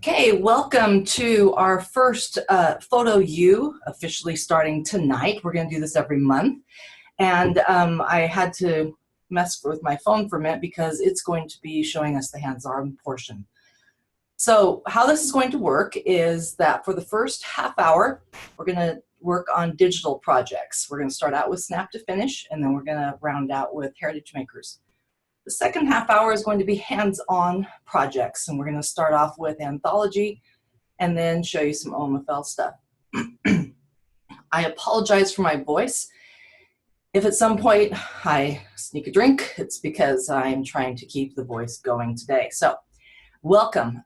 Okay, welcome to our first Photo U, officially starting tonight. We're going to do this every month. And I had to mess with my phone for a minute because it's going to be showing us the hands-on portion. So how this is going to work is that for the first half hour, we're going to work on digital projects. We're going to start out with Snap2Finish, and then we're going to round out with Heritage Makers. The second half hour is going to be hands-on projects, and we're going to start off with anthology and then show you some OMFL stuff. I apologize for my voice. If at some point I sneak a drink, it's because I'm trying to keep the voice going today. So welcome.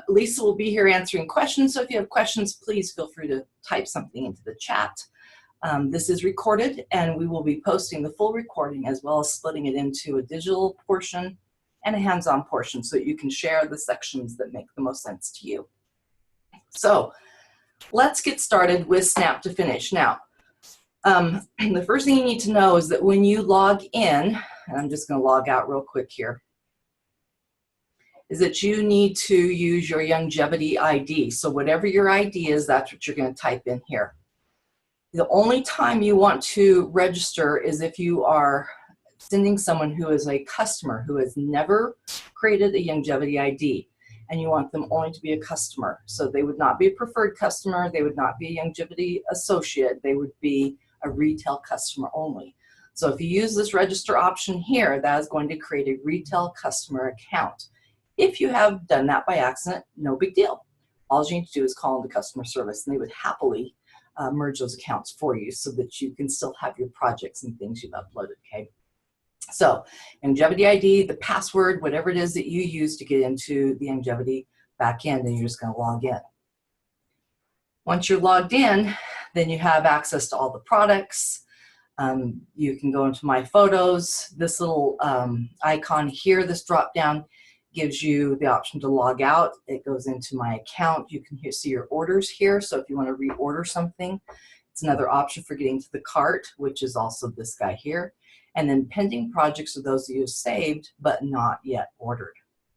Lisa will be here answering questions, so if you have questions, please feel free to type something into the chat. This is recorded, and we will be posting the full recording as well as splitting it into a digital portion and a hands-on portion so that you can share the sections that make the most sense to you. So let's get started with Snap2Finish. Now, the first thing you need to know is that when you log in, and I'm just going to log out real quick here, is that you need to use your Longevity ID. So whatever your ID is, that's what you're going to type in here. The only time you want to register is if you are sending someone who is a customer who has never created a Longevity ID, and you want them only to be a customer. So they would not be a preferred customer, they would not be a Longevity associate, they would be a retail customer only. So if you use this register option here, that is going to create a retail customer account. If you have done that by accident, no big deal. All you need to do is call into customer service, and they would happily merge those accounts for you so that you can still have your projects and things you've uploaded, okay? So Longevity ID, the password, whatever it is that you use to get into the Longevity backend, and you're just going to log in. Once you're logged in, then you have access to all the products. You can go into My Photos. This little icon here, this drop down, gives you the option to log out. It goes into My Account. You can see your orders here. So if you want to reorder something, it's another option for getting to the cart, which is also this guy here. And then pending projects are those that you've saved but not yet ordered.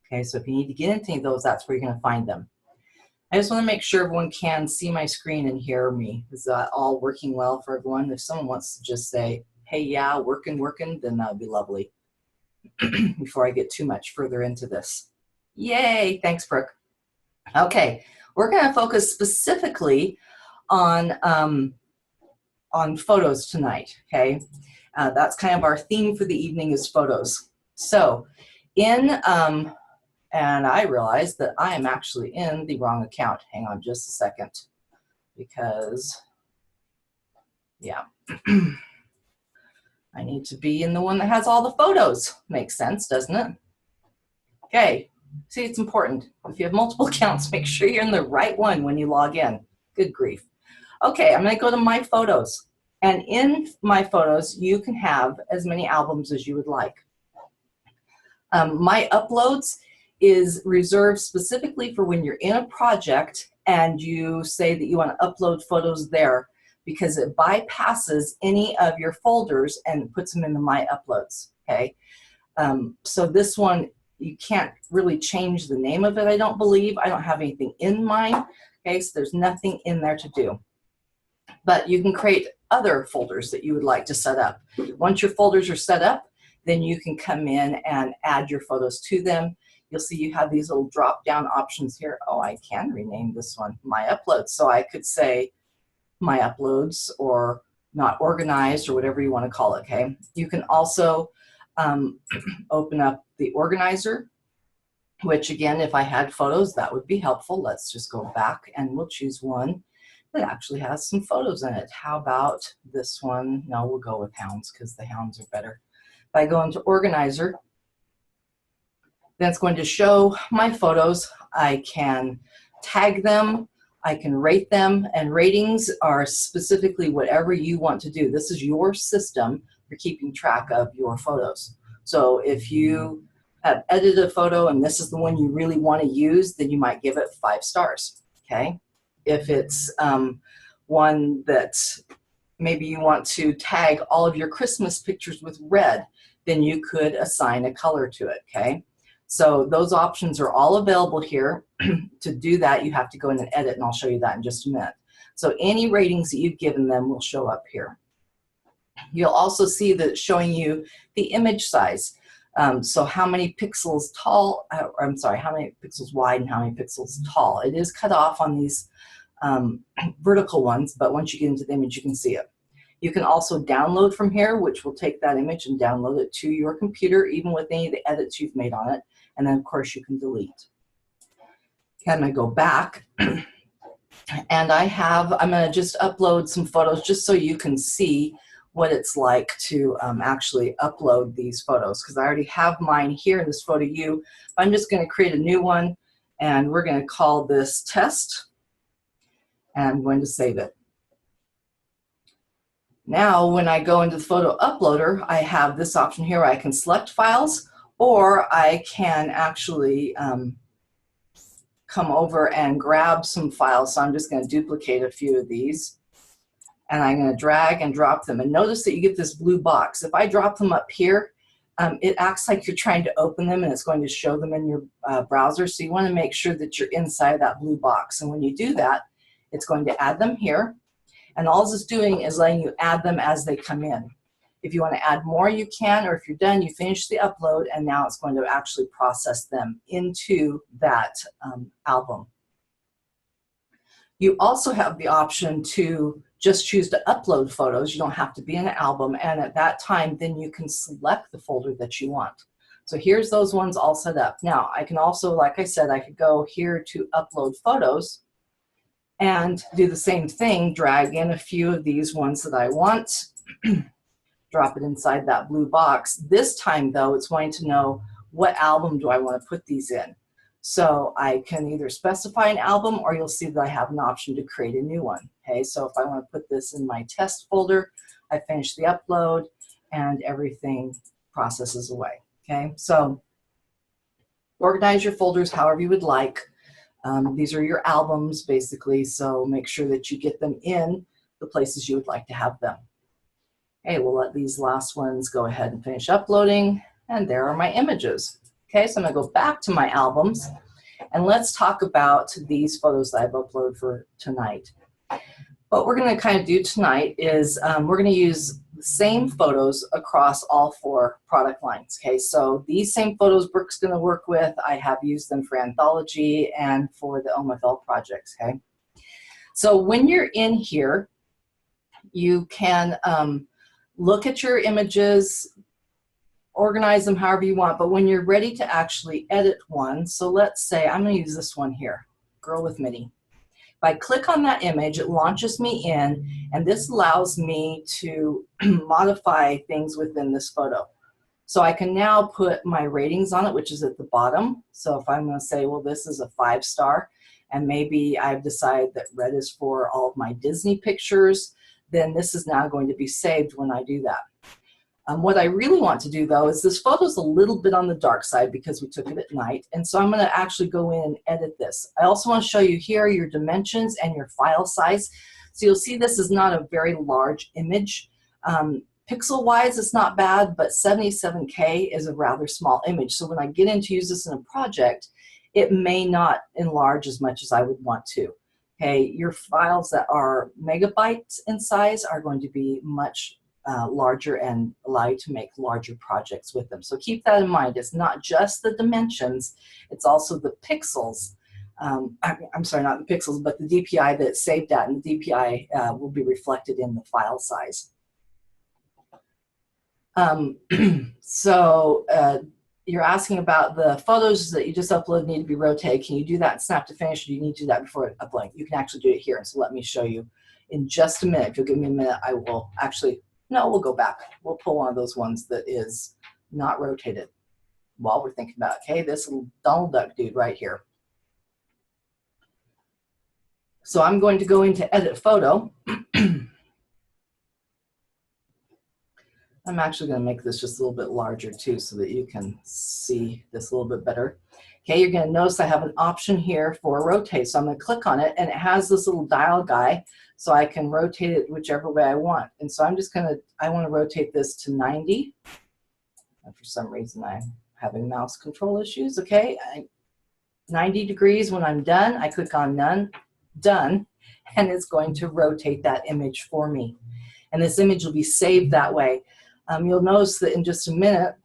Okay, so if you need to get into any of those, that's where you're going to find them. I just want to make sure everyone can see my screen and hear me. Is that all working well for everyone? If someone wants to just say, hey, yeah, working, then that would be lovely. Before I get too much further into this. Yay, thanks, Brooke. Okay, we're going to focus specifically on photos tonight, okay? That's kind of our theme for the evening is photos. So and I realized that I am actually in the wrong account. Hang on just a second, because, yeah. I need to be in the one that has all the photos. Makes sense, doesn't it? Okay, see, it's important. If you have multiple accounts, make sure you're in the right one when you log in. Good grief. Okay, I'm gonna go to My Photos. And in My Photos, you can have as many albums as you would like. My Uploads is reserved specifically for when you're in a project and you say that you want to upload photos there, because it bypasses any of your folders and puts them in the My Uploads, okay? So this one, you can't really change the name of it, I don't believe. I don't have anything in mine, okay? So there's nothing in there to do. But you can create other folders that you would like to set up. Once your folders are set up, then you can come in and add your photos to them. You'll see you have these little drop-down options here. Oh, I can rename this one My Uploads. So I could say My Uploads or Not Organized or whatever you want to call it, okay? You can also open up the organizer, which again, if I had photos, that would be helpful. Let's just go back and we'll choose one that actually has some photos in it. How about this one? No, we'll go with hounds because the hounds are better. If I go into organizer, then it's going to show my photos. I can tag them, I can rate them, and ratings are specifically whatever you want to do. This is your system for keeping track of your photos. So if you have edited a photo and this is the one you really want to use, then you might give it 5 stars, okay? If it's one that maybe you want to tag all of your Christmas pictures with red, then you could assign a color to it, okay? So those options are all available here. To do that, you have to go in and edit, and I'll show you that in just a minute. So any ratings that you've given them will show up here. You'll also see that it's showing you the image size. So how many pixels tall, I'm sorry, how many pixels wide and how many pixels tall. It is cut off on these vertical ones, but once you get into the image, you can see it. You can also download from here, which will take that image and download it to your computer, even with any of the edits you've made on it. And then, of course, you can delete. Okay, I'm going to go back. And I'm going to just upload some photos just so you can see what it's like to actually upload these photos, because I already have mine here in this photo you. I'm just going to create a new one, and we're going to call this test, and I'm going to save it. Now, when I go into the photo uploader, I have this option here where I can select files, or I can actually come over and grab some files. So I'm just going to duplicate a few of these, and I'm going to drag and drop them. And notice that you get this blue box. If I drop them up here, it acts like you're trying to open them, and it's going to show them in your browser. So you want to make sure that you're inside that blue box. And when you do that, it's going to add them here. And all it's doing is letting you add them as they come in. If you want to add more, you can, or if you're done, you finish the upload, and now it's going to actually process them into that album. You also have the option to just choose to upload photos. You don't have to be in an album, and at that time, then you can select the folder that you want. So here's those ones all set up. Now, I can also, like I said, I could go here to upload photos and do the same thing, drag in a few of these ones that I want, drop it inside that blue box. This time, though, it's wanting to know what album do I want to put these in. So I can either specify an album, or you'll see that I have an option to create a new one. Okay, so if I want to put this in my test folder, I finish the upload, and everything processes away. Okay, so organize your folders however you would like. These are your albums, basically, so make sure that you get them in the places you would like to have them. Okay, we'll let these last ones go ahead and finish uploading, and there are my images. Okay, so I'm going to go back to my albums, and let's talk about these photos that I've uploaded for tonight. What we're going to kind of do tonight is we're going to use the same photos across all 4 product lines. Okay, so these same photos Brooke's going to work with. I have used them for Anthology and for the OMFL projects. Okay, so when you're in here, you can look at your images, organize them however you want, but when you're ready to actually edit one, so let's say I'm going to use this one here, Girl with Mini. If I click on that image, it launches me in, and this allows me to modify things within this photo. So I can now put my ratings on it, which is at the bottom. So if I'm going to say, well, this is a 5-star, and maybe I've decided that red is for all of my Disney pictures, then this is now going to be saved when I do that. What I really want to do, though, is this photo's a little bit on the dark side because we took it at night, and so I'm going to actually go in and edit this. I also want to show you here your dimensions and your file size. So you'll see this is not a very large image. Pixel-wise, it's not bad, but 77K is a rather small image. So when I get in to use this in a project, it may not enlarge as much as I would want to. Okay, your files that are megabytes in size are going to be much larger and allow you to make larger projects with them. So keep that in mind. It's not just the dimensions, it's also the pixels. I'm sorry, not the pixels, but the DPI that it's saved at, and the DPI will be reflected in the file size. You're asking about the photos that you just uploaded need to be rotated. Can you do that in Snap2Finish, or do you need to do that before uploading? You can actually do it here, so let me show you in just a minute. If you'll give me a minute, I will actually, no, we'll go back. We'll pull one of those ones that is not rotated while we're thinking about, okay, this little Donald Duck dude right here. So I'm going to go into Edit Photo. I'm actually going to make this just a little bit larger too so that you can see this a little bit better. Okay, you're going to notice I have an option here for rotate. So I'm going to click on it, and it has this little dial guy so I can rotate it whichever way I want. And so I'm just going to, I want to rotate this to 90. And for some reason I having mouse control issues. Okay, 90 degrees. When I'm done, I click on none, done, and it's going to rotate that image for me. And this image will be saved that way. You'll notice that in just a minute,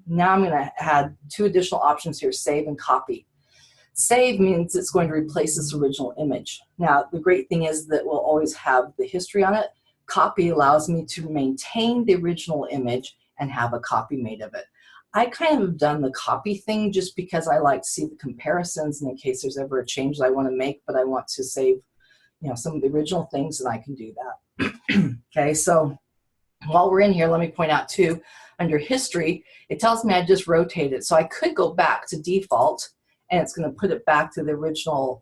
now I'm going to add 2 additional options here, save and copy. Save means it's going to replace this original image. Now, the great thing is that we'll always have the history on it. Copy allows me to maintain the original image and have a copy made of it. I kind of have done the copy thing just because I like to see the comparisons, and in case there's ever a change that I want to make, but I want to save, you know, some of the original things, and I can do that. Okay, so while we're in here, let me point out too, under history, it tells me I just rotated. So I could go back to default, and it's going to put it back to the original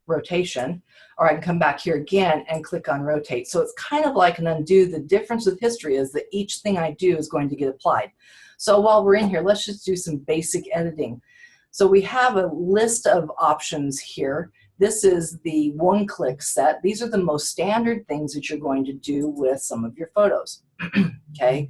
rotation, or I can come back here again and click on rotate. So it's kind of like an undo. The difference with history is that each thing I do is going to get applied. So while we're in here, let's just do some basic editing. So we have a list of options here. This is the one-click set. These are the most standard things that you're going to do with some of your photos. Okay.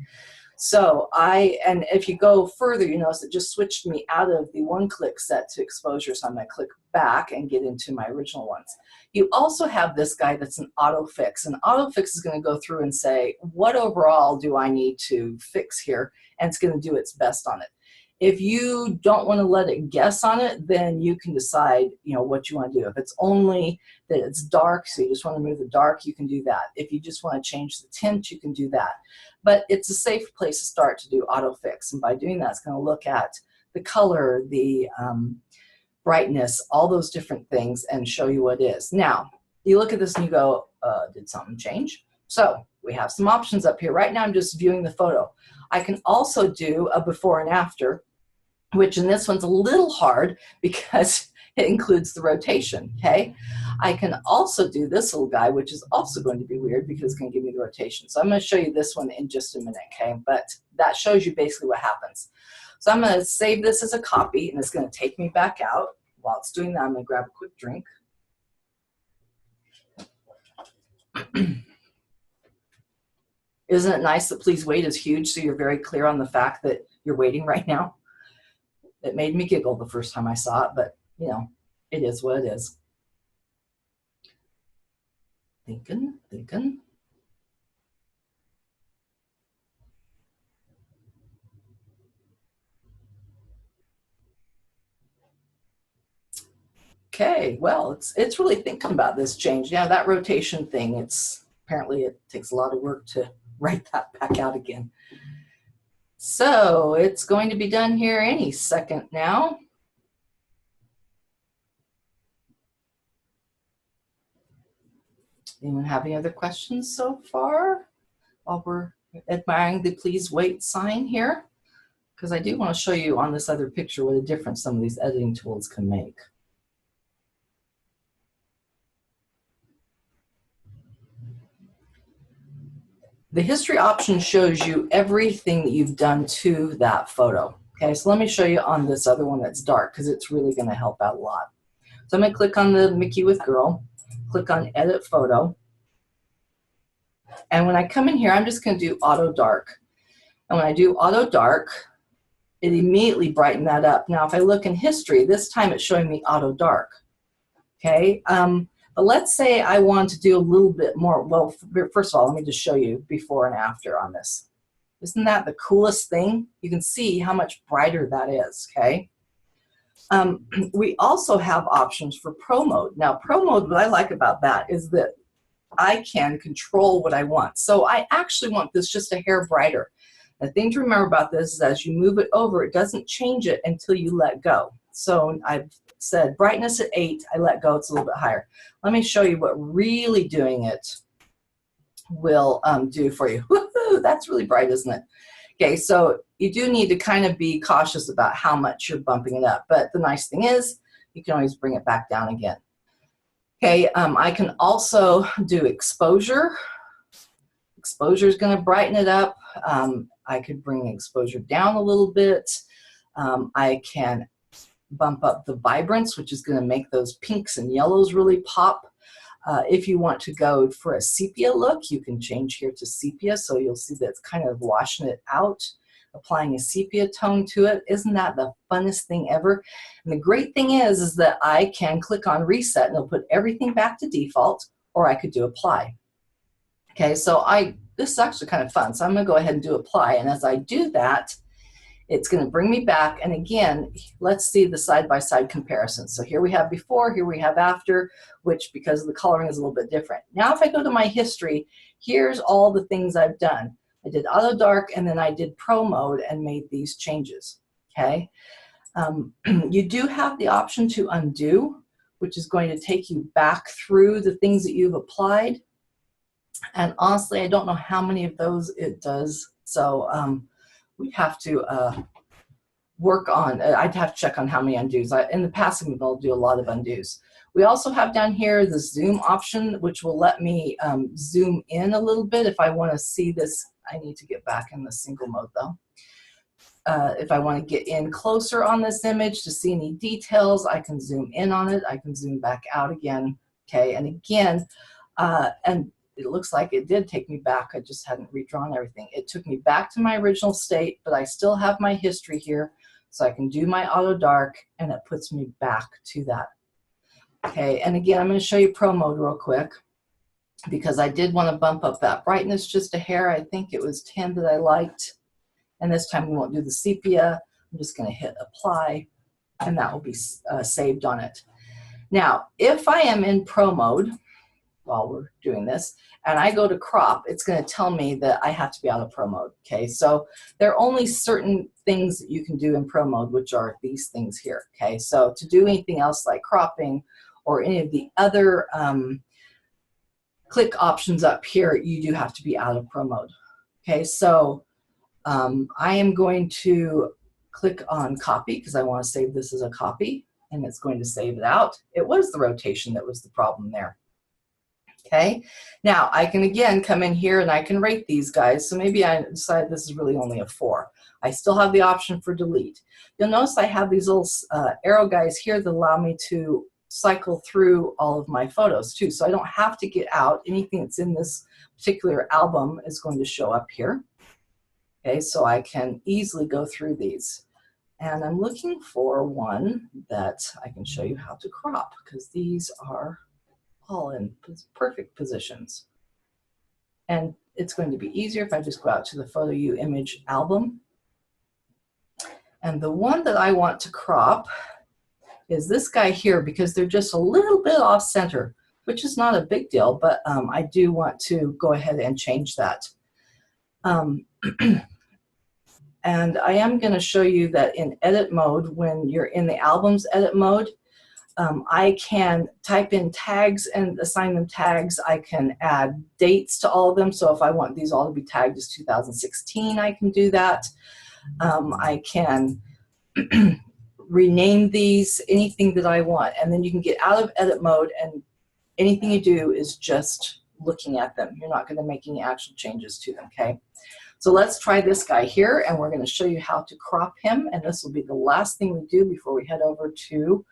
So and if you go further, you notice it just switched me out of the one-click set to exposure. So I'm going to click back and get into my original ones. You also have this guy that's an auto fix. And auto fix is going to go through and say, what overall do I need to fix here? And it's going to do its best on it. If you don't want to let it guess on it, then you can decide, you know, what you want to do. If it's only that it's dark, so you just want to move the dark, you can do that. If you just want to change the tint, you can do that. But it's a safe place to start to do auto fix. And by doing that, it's going to look at the color, the brightness, all those different things, and show you what it is. Now, you look at this and you go, did something change? So we have some options up here. Right now, I'm just viewing the photo. I can also do a before and after, which in this one's a little hard because it includes the rotation, okay? I can also do this little guy, which is also going to be weird because it's going to give me the rotation. So I'm going to show you this one in just a minute, okay? But that shows you basically what happens. So I'm going to save this as a copy, and it's going to take me back out. While it's doing that, I'm going to grab a quick drink. Isn't it nice that please wait is huge, so you're very clear on the fact that you're waiting right now? It made me giggle the first time I saw it, but, you know, it is what it is. Thinking. Okay, well, it's really thinking about this change. Yeah, that rotation thing, apparently it takes a lot of work to write that back out again. So it's going to be done here any second now. Anyone have any other questions so far while we're admiring the please wait sign here? Because I do want to show you on this other picture what a difference some of these editing tools can make. The history option shows you everything that you've done to that photo. Okay, so let me show you on this other one that's dark because it's really going to help out a lot. So I'm going to click on the Mickey with girl, click on edit photo. And when I come in here, I'm just going to do auto dark. And when I do auto dark, it immediately brightened that up. Now, if I look in history, this time it's showing me auto dark. Okay, but let's say I want to do a little bit more. Well, first of all, let me just show you before and after on this. Isn't that the coolest thing? You can see how much brighter that is, okay? We also have options for Pro Mode. Now, Pro Mode, what I like about that is that I can control what I want. So I actually want this just a hair brighter. The thing to remember about this is as you move it over, it doesn't change it until you let go. So I've said brightness at 8, I let go, it's a little bit higher. Let me show you what really doing it will do for you. Woohoo, that's really bright, isn't it? Okay, so you do need to kind of be cautious about how much you're bumping it up, but the nice thing is you can always bring it back down again. Okay, I can also do exposure. Exposure is going to brighten it up. I could bring exposure down a little bit. I can bump up the vibrance, which is going to make those pinks and yellows really pop. If you want to go for a sepia look, you can change here to sepia, so you'll see that it's kind of washing it out. applying a sepia tone to it. Isn't that the funnest thing ever? And the great thing is that I can click on reset and it'll put everything back to default, or I could do apply. Okay, so this is actually kind of fun. So I'm gonna go ahead and do apply. And as I do that, it's gonna bring me back. And again, let's see the side-by-side comparison. So here we have before, here we have after, which because the coloring is a little bit different. Now if I go to my history, here's all the things I've done. I did auto dark and then I did pro mode and made these changes, okay? You do have the option to undo, which is going to take you back through the things that you've applied. And honestly, I don't know how many of those it does. So we have to work on, I'd have to check on how many undos. In the past, I'll do a lot of undos. We also have down here the zoom option, which will let me zoom in a little bit if I want to see this. I need to get back in the single mode though. If I want to get in closer on this image to see any details, I can zoom in on it. I can zoom back out again. Okay, and again, and it looks like it did take me back. I just hadn't redrawn everything. It took me back to my original state, but I still have my history here. So I can do my auto dark and it puts me back to that. Okay, and again, I'm going to show you pro mode real quick because I did want to bump up that brightness just a hair. I think it was 10 that I liked. And this time we won't do the sepia. I'm just going to hit apply and that will be saved on it. Now, if I am in pro mode while we're doing this and I go to crop, it's going to tell me that I have to be out of pro mode. Okay, so there are only certain things that you can do in pro mode, which are these things here. Okay, so to do anything else like cropping or any of the other click options up here, you do have to be out of pro mode. Okay, so I am going to click on copy because I want to save this as a copy and it's going to save it out. It was the rotation that was the problem there. Okay, now I can again come in here and I can rate these guys. So maybe I decide this is really only a 4. I still have the option for delete. You'll notice I have these little arrow guys here that allow me to cycle through all of my photos too. So I don't have to get out. Anything that's in this particular album is going to show up here. Okay, so I can easily go through these. And I'm looking for one that I can show you how to crop because these are all in perfect positions. And it's going to be easier if I just go out to the Photo U image album. And the one that I want to crop is this guy here because they're just a little bit off center, which is not a big deal, but I do want to go ahead and change that. And I am going to show you that in edit mode, when you're in the albums edit mode, I can type in tags and assign them tags. I can add dates to all of them. So if I want these all to be tagged as 2016, I can do that. I can rename these, anything that I want. And then you can get out of edit mode and anything you do is just looking at them. You're not going to make any actual changes to them, okay? So let's try this guy here and we're going to show you how to crop him. And this will be the last thing we do before we head over to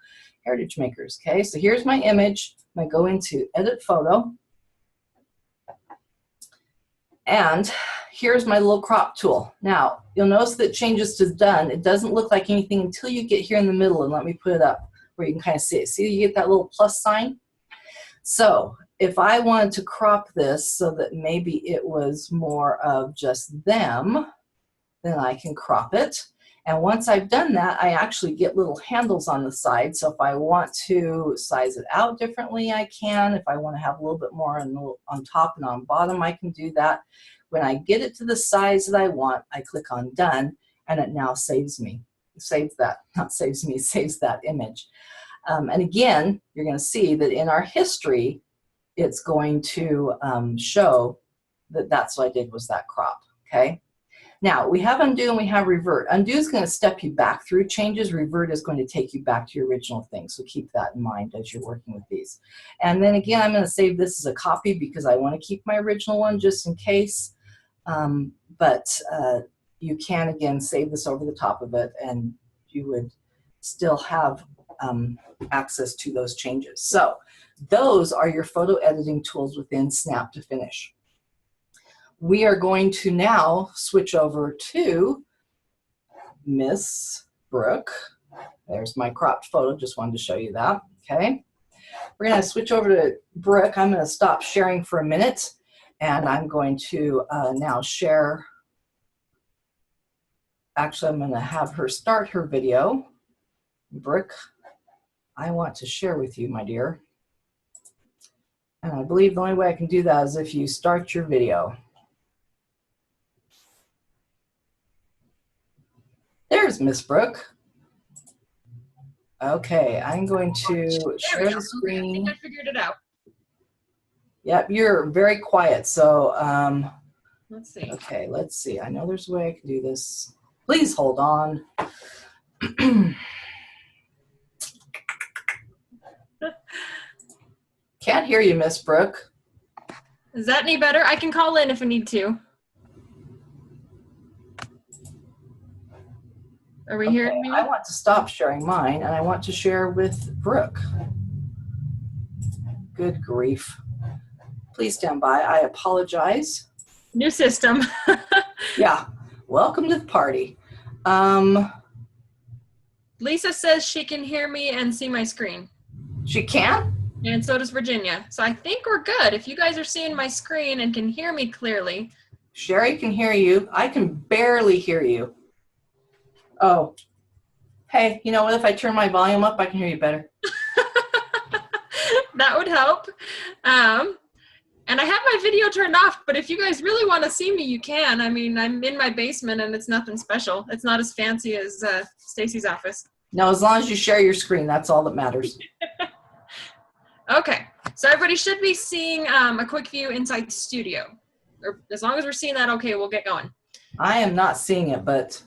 Heritage Makers, okay? So here's my image. I'm going to go into Edit Photo. And here's my little crop tool. Now, you'll notice that changes to done. It doesn't look like anything until you get here in the middle, and let me put it up where you can kind of see it. See, you get that little plus sign? So if I wanted to crop this so that maybe it was more of just them, then I can crop it. And once I've done that, I actually get little handles on the side. So if I want to size it out differently, I can. If I want to have a little bit more on top and on bottom, I can do that. When I get it to the size that I want, I click on done, and it now saves me. Saves that, not saves me, saves that image. And again, you're going to see that in our history, it's going to show that that's what I did was that crop, okay? Now, we have undo and we have revert. Undo is going to step you back through changes. Revert is going to take you back to your original thing. So keep that in mind as you're working with these. And then again, I'm going to save this as a copy because I want to keep my original one just in case. You can, again, save this over the top of it and you would still have access to those changes. So those are your photo editing tools within Snap2Finish. We are going to now switch over to Miss Brooke. There's my cropped photo, just wanted to show you that, okay? We're gonna switch over to Brooke. I'm gonna stop sharing for a minute, and I'm going to now share. Actually, I'm gonna have her start her video. Brooke, I want to share with you, my dear. And I believe the only way I can do that is if you start your video. There's Miss Brooke. Okay, I'm going to share the screen. I think I figured it out. Yep, you're very quiet, so Let's see. okay, let's see. I know there's a way I can do this. Please hold on. Can't hear you, Miss Brooke. Is that any better? I can call in if I need to. Are we hearing me? I want to stop sharing mine, and I want to share with Brooke. Good grief. Please stand by. I apologize. New system. Yeah. Welcome to the party. Lisa says she can hear me and see my screen. She can? And so does Virginia. So I think we're good. If you guys are seeing my screen and can hear me clearly. Sherry can hear you. I can barely hear you. Oh. Hey, you know what? If I turn my volume up, I can hear you better. That would help. And I have my video turned off, but if you guys really want to see me, you can. I mean, I'm in my basement and it's nothing special. It's not as fancy as Stacy's office. No, as long as you share your screen, that's all that matters. Okay, so everybody should be seeing a quick view inside Studio. Or as long as we're seeing that, okay, we'll get going. I am not seeing it, but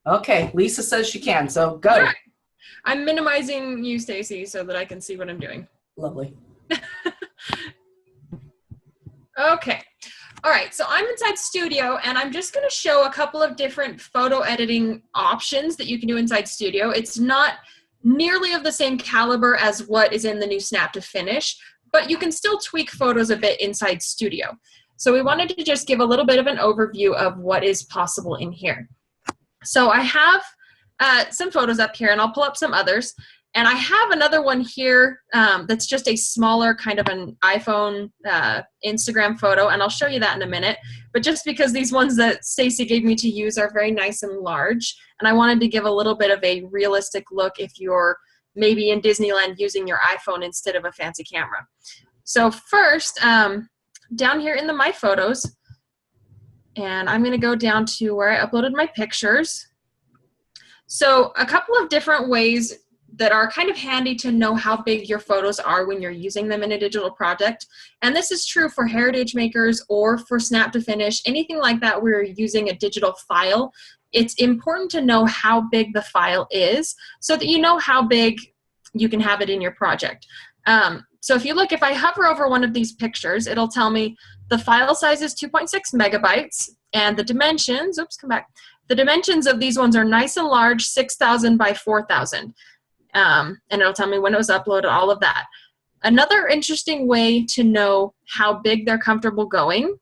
okay, Lisa says she can, so go. All right. I'm minimizing you, Stacy, so that I can see what I'm doing. Lovely. Okay. All right, so I'm inside Studio, and I'm just going to show a couple of different photo editing options that you can do inside Studio. It's not nearly of the same caliber as what is in the new Snap2Finish, but you can still tweak photos a bit inside Studio. So we wanted to just give a little bit of an overview of what is possible in here. So I have some photos up here, and I'll pull up some others. And I have another one here that's just a smaller kind of an iPhone Instagram photo, and I'll show you that in a minute. But just because these ones that Stacy gave me to use are very nice and large, and I wanted to give a little bit of a realistic look if you're maybe in Disneyland using your iPhone instead of a fancy camera. So first, down here in the My Photos, and I'm going to go down to where I uploaded my pictures. So a couple of different ways that are kind of handy to know how big your photos are when you're using them in a digital project. And this is true for Heritage Makers or for Snap2Finish, anything like that where you're using a digital file. It's important to know how big the file is so that you know how big you can have it in your project. So if you look, if I hover over one of these pictures, it'll tell me the file size is 2.6 megabytes and the dimensions, oops, come back. The dimensions of these ones are nice and large, 6,000 by 4,000. And it'll tell me when it was uploaded, all of that. Another interesting way to know how big they're comfortable going,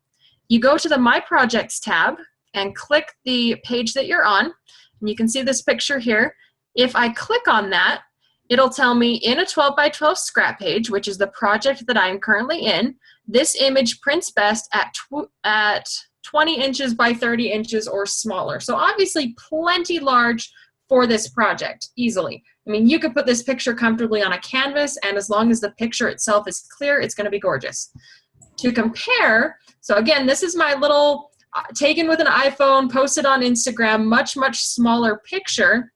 you go to the My Projects tab and click the page that you're on. And you can see this picture here. If I click on that, it'll tell me in a 12 by 12 scrap page, which is the project that I'm currently in, this image prints best at 20 inches by 30 inches or smaller. So obviously plenty large for this project, easily. I mean, you could put this picture comfortably on a canvas, and as long as the picture itself is clear, it's going to be gorgeous. To compare, so again, this is my little taken with an iPhone, posted on Instagram, much, much smaller picture.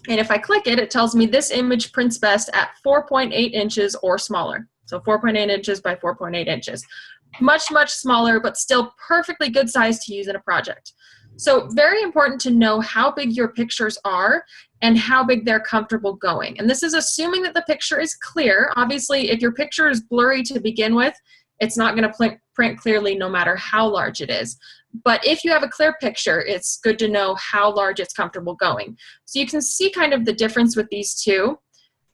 And if I click it, it tells me this image prints best at 4.8 inches or smaller. So 4.8 inches by 4.8 inches. Much, much smaller, but still perfectly good size to use in a project. So very important to know how big your pictures are and how big they're comfortable going. And this is assuming that the picture is clear. Obviously, if your picture is blurry to begin with, it's not going to print clearly no matter how large it is. But if you have a clear picture, it's good to know how large it's comfortable going. So you can see kind of the difference with these two.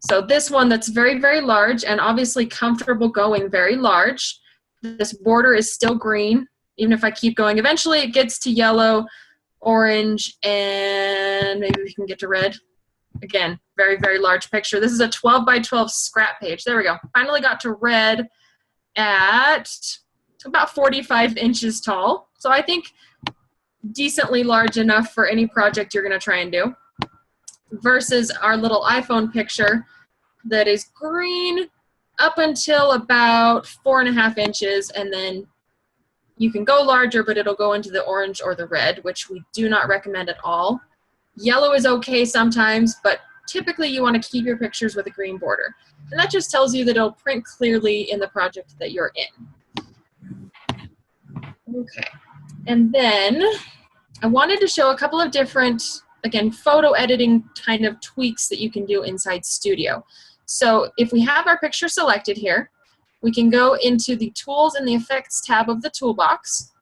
So this one that's very, very large and obviously comfortable going very large. This border is still green. Even if I keep going, eventually it gets to yellow orange, and maybe we can get to red. Again, very, very large picture. This is a 12 by 12 scrap page. There we go. Finally got to red at about 45 inches tall. So I think decently large enough for any project you're going to try and do. Versus our little iPhone picture that is green up until about 4.5 inches, and then you can go larger, but it'll go into the orange or the red, which we do not recommend at all. Yellow is okay sometimes, but typically you want to keep your pictures with a green border. And that just tells you that it'll print clearly in the project that you're in. Okay, and then I wanted to show a couple of different, again, photo editing kind of tweaks that you can do inside Studio. So if we have our picture selected here, we can go into the Tools and the Effects tab of the toolbox.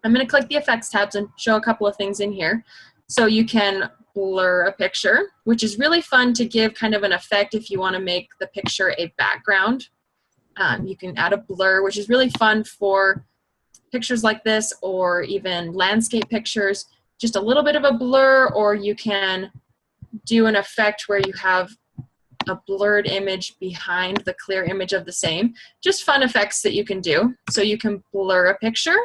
I'm going to click the Effects tabs and show a couple of things in here. So you can blur a picture, which is really fun to give kind of an effect if you want to make the picture a background. You can add a blur, which is really fun for pictures like this, or even landscape pictures. Just a little bit of a blur, or you can do an effect where you have a blurred image behind the clear image of the same. Just fun effects that you can do. So you can blur a picture.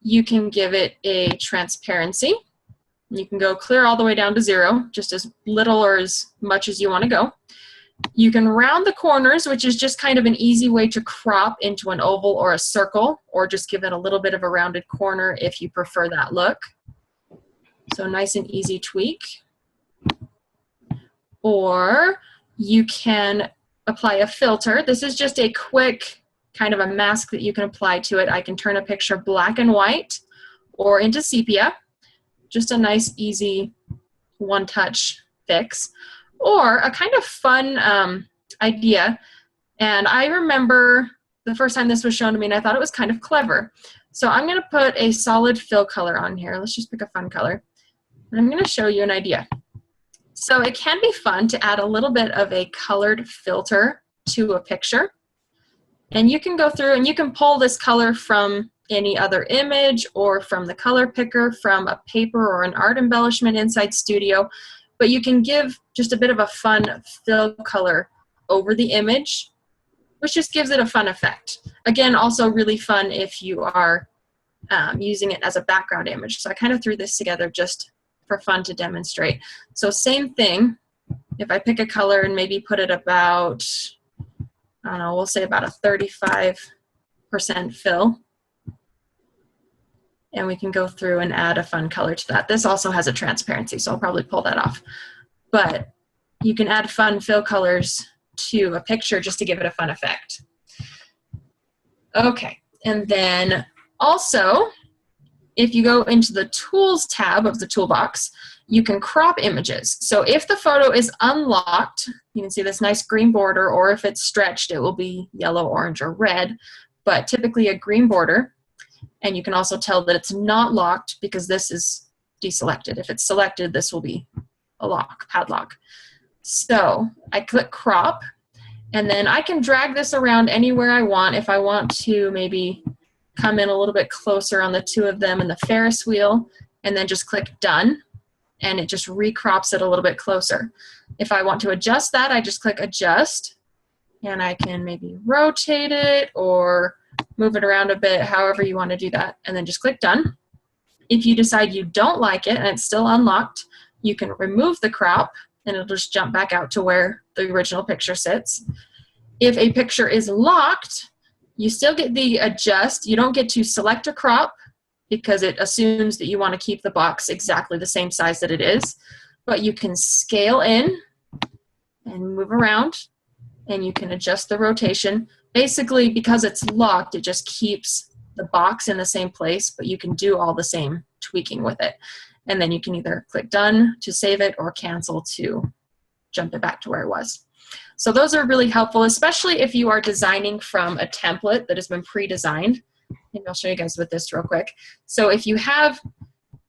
You can give it a transparency. You can go clear all the way down to 0, just as little or as much as you want to go. You can round the corners, which is just kind of an easy way to crop into an oval or a circle, or just give it a little bit of a rounded corner if you prefer that look. So nice and easy tweak. Or you can apply a filter. This is just a quick kind of a mask that you can apply to it. I can turn a picture black and white or into sepia. Just a nice, easy one-touch fix. Or a kind of fun idea. And I remember the first time this was shown to me, and I thought it was kind of clever. So I'm going to put a solid fill color on here. Let's just pick a fun color. And I'm going to show you an idea. So it can be fun to add a little bit of a colored filter to a picture. And you can go through and you can pull this color from any other image or from the color picker, from a paper or an art embellishment inside Studio. But you can give just a bit of a fun fill color over the image, which just gives it a fun effect. Again, also really fun if you are using it as a background image. So I kind of threw this together just for fun to demonstrate. So same thing, if I pick a color and maybe put it about, I don't know, we'll say about a 35% fill. And we can go through and add a fun color to that. This also has a transparency, so I'll probably pull that off. But you can add fun fill colors to a picture just to give it a fun effect. Okay, and then also, if you go into the Tools tab of the toolbox, you can crop images. So if the photo is unlocked, you can see this nice green border, or if it's stretched, it will be yellow, orange, or red, but typically a green border. And you can also tell that it's not locked because this is deselected. If it's selected, this will be a lock, padlock. So I click crop, and then I can drag this around anywhere I want. If I want to maybe come in a little bit closer on the two of them in the Ferris wheel, and then just click done, and it just recrops it a little bit closer. If I want to adjust that, I just click adjust, and I can maybe rotate it or move it around a bit, however you want to do that, and then just click done. If you decide you don't like it and it's still unlocked, you can remove the crop, and it'll just jump back out to where the original picture sits. If a picture is locked, you still get the adjust. You don't get to select a crop because it assumes that you want to keep the box exactly the same size that it is, but you can scale in and move around, and you can adjust the rotation. Basically, because it's locked, it just keeps the box in the same place, but you can do all the same tweaking with it. And then you can either click done to save it or cancel to jump it back to where it was. So those are really helpful, especially if you are designing from a template that has been pre-designed. Maybe I'll show you guys with this real quick. So if you have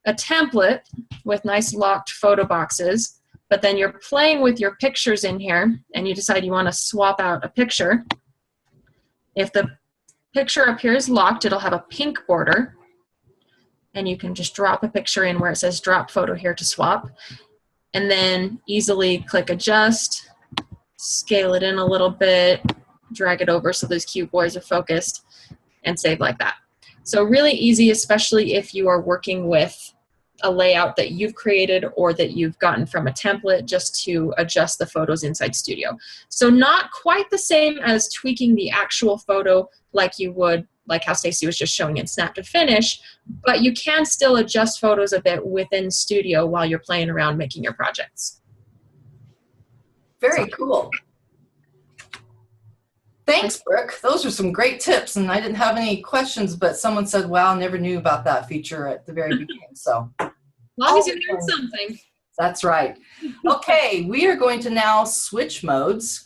a template with nice locked photo boxes, but then you're playing with your pictures in here and you decide you want to swap out a picture, if the picture up here is locked, it'll have a pink border. and you can just drop a picture in where it says drop photo here to swap, and then easily click adjust, scale it in a little bit, drag it over so those cute boys are focused, and save like that. So really easy, especially if you are working with a layout that you've created or that you've gotten from a template, just to adjust the photos inside Studio. So not quite the same as tweaking the actual photo like you would, like how Stacey was just showing in Snap2Finish, but you can still adjust photos a bit within Studio while you're playing around making your projects. Very cool. Thanks, Brooke. Those are some great tips, and I didn't have any questions, but someone said, wow, never knew about that feature at the very beginning. So, As long as you learn something. That's right. Okay, we are going to now switch modes.